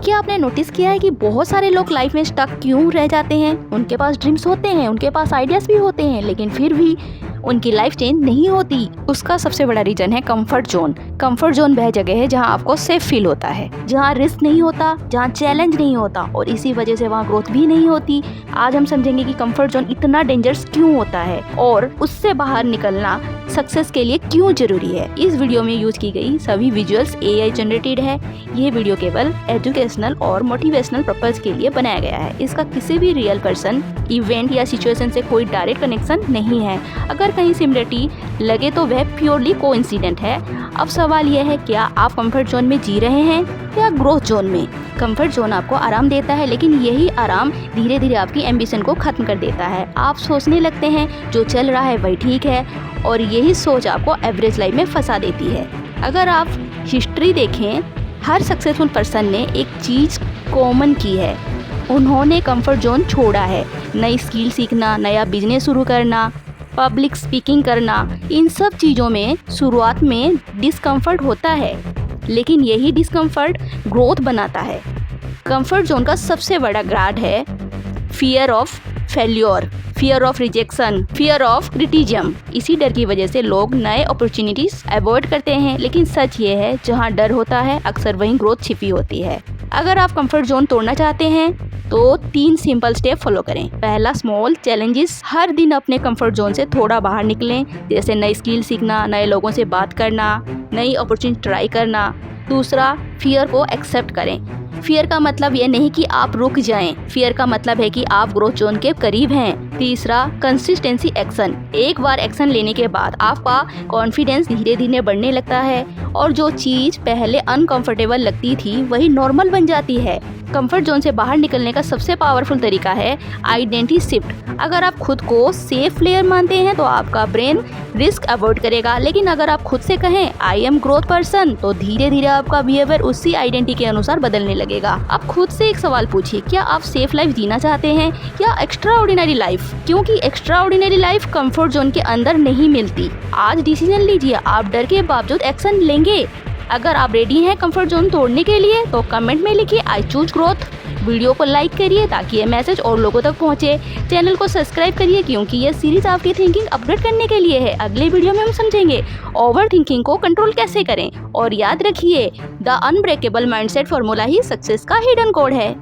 क्या आपने नोटिस किया है कि बहुत सारे लोग लाइफ में स्टक क्यों रह जाते हैं? उनके पास ड्रीम्स होते हैं, उनके पास आइडियाज भी होते हैं, लेकिन फिर भी उनकी लाइफ चेंज नहीं होती। उसका सबसे बड़ा रीजन है कंफर्ट जोन। कंफर्ट जोन वह जगह है जहां आपको सेफ फील होता है, जहां रिस्क नहीं होता, जहां चैलेंज नहीं होता और इसी वजह से वहां ग्रोथ भी नहीं होती। आज हम समझेंगे कि कंफर्ट जोन इतना डेंजरस क्यों होता है और उससे बाहर निकलना सक्सेस के लिए क्यों जरूरी है। इस वीडियो में यूज की गई सभी विजुअल्स AI जनरेटेड है। यह वीडियो केवल एजुकेशनल और मोटिवेशनल पर्पज के लिए बनाया गया है। इसका किसी भी रियल पर्सन, इवेंट या सिचुएशन से कोई डायरेक्ट कनेक्शन नहीं है। अगर कहीं सिमिलरिटी लगे तो वह प्योरली कोइंसिडेंट है। अब सवाल यह है, क्या आप कंफर्ट जोन में जी रहे हैं या ग्रोथ जोन में? कंफर्ट जोन आपको आराम देता है, लेकिन यही आराम धीरे धीरे आपकी एम्बिशन को खत्म कर देता है। आप सोचने लगते हैं जो चल रहा है वही ठीक है और यही सोच आपको एवरेज लाइफ में फंसा देती है। अगर आप हिस्ट्री देखें, हर सक्सेसफुल पर्सन ने एक चीज़ कॉमन की है, उन्होंने कंफर्ट जोन छोड़ा है। नई स्किल सीखना, नया बिजनेस शुरू करना, पब्लिक स्पीकिंग करना, इन सब चीज़ों में शुरुआत में डिस्कम्फर्ट होता है, लेकिन यही डिस्कम्फर्ट ग्रोथ बनाता है। कंफर्ट जोन का सबसे बड़ा ग्राड है fear of failure, fear of rejection, fear of criticism. इसी डर की वजह से लोग नए अपॉर्चुनिटीज अवॉइड करते हैं, लेकिन सच ये है, जहां डर होता है अक्सर वहीं ग्रोथ छिपी होती है। अगर आप कंफर्ट जोन तोड़ना चाहते हैं तो 3 सिंपल स्टेप फॉलो करें। पहला, स्मॉल चैलेंजेस। हर दिन अपने कंफर्ट जोन से थोड़ा बाहर निकलें, जैसे नई स्किल सीखना, नए लोगों से बात करना, नई अपॉर्चुनिटी ट्राई करना। दूसरा, फियर को एक्सेप्ट करें। फियर का मतलब ये नहीं कि आप रुक जाएं, फियर का मतलब है कि आप ग्रोथ जोन के करीब हैं। तीसरा, कंसिस्टेंसी एक्शन। एक बार एक्शन लेने के बाद आपका कॉन्फिडेंस धीरे धीरे बढ़ने लगता है और जो चीज़ पहले अनकंफर्टेबल लगती थी वही नॉर्मल बन जाती है। कंफर्ट जोन से बाहर निकलने का सबसे पावरफुल तरीका है आइडेंटिटी शिफ्ट। अगर आप खुद को सेफ प्लेयर मानते हैं तो आपका ब्रेन रिस्क अवॉइड करेगा, लेकिन अगर आप खुद से कहें आई एम ग्रोथ पर्सन तो धीरे धीरे आपका बिहेवियर उसी आइडेंटिटी के अनुसार बदलने लगेगा। आप खुद से एक सवाल पूछिए, क्या आप सेफ लाइफ जीना चाहते हैं या एक्स्ट्रा ऑर्डिनरी लाइफ? क्योंकि extra ordinary life comfort zone के अंदर नहीं मिलती। आज डिसीजन लीजिए, आप डर के बावजूद एक्शन लेंगे। अगर आप रेडी हैं कंफर्ट जोन तोड़ने के लिए तो कमेंट में लिखिए आई चूज ग्रोथ। वीडियो को लाइक करिए ताकि ये मैसेज और लोगों तक पहुंचे। चैनल को सब्सक्राइब करिए क्योंकि ये सीरीज आपकी थिंकिंग अपग्रेड करने के लिए है। अगले वीडियो में हम समझेंगे ओवर थिंकिंग को कंट्रोल कैसे करें। और याद रखिए, the unbreakable mindset formula he success का हिडन कोड है।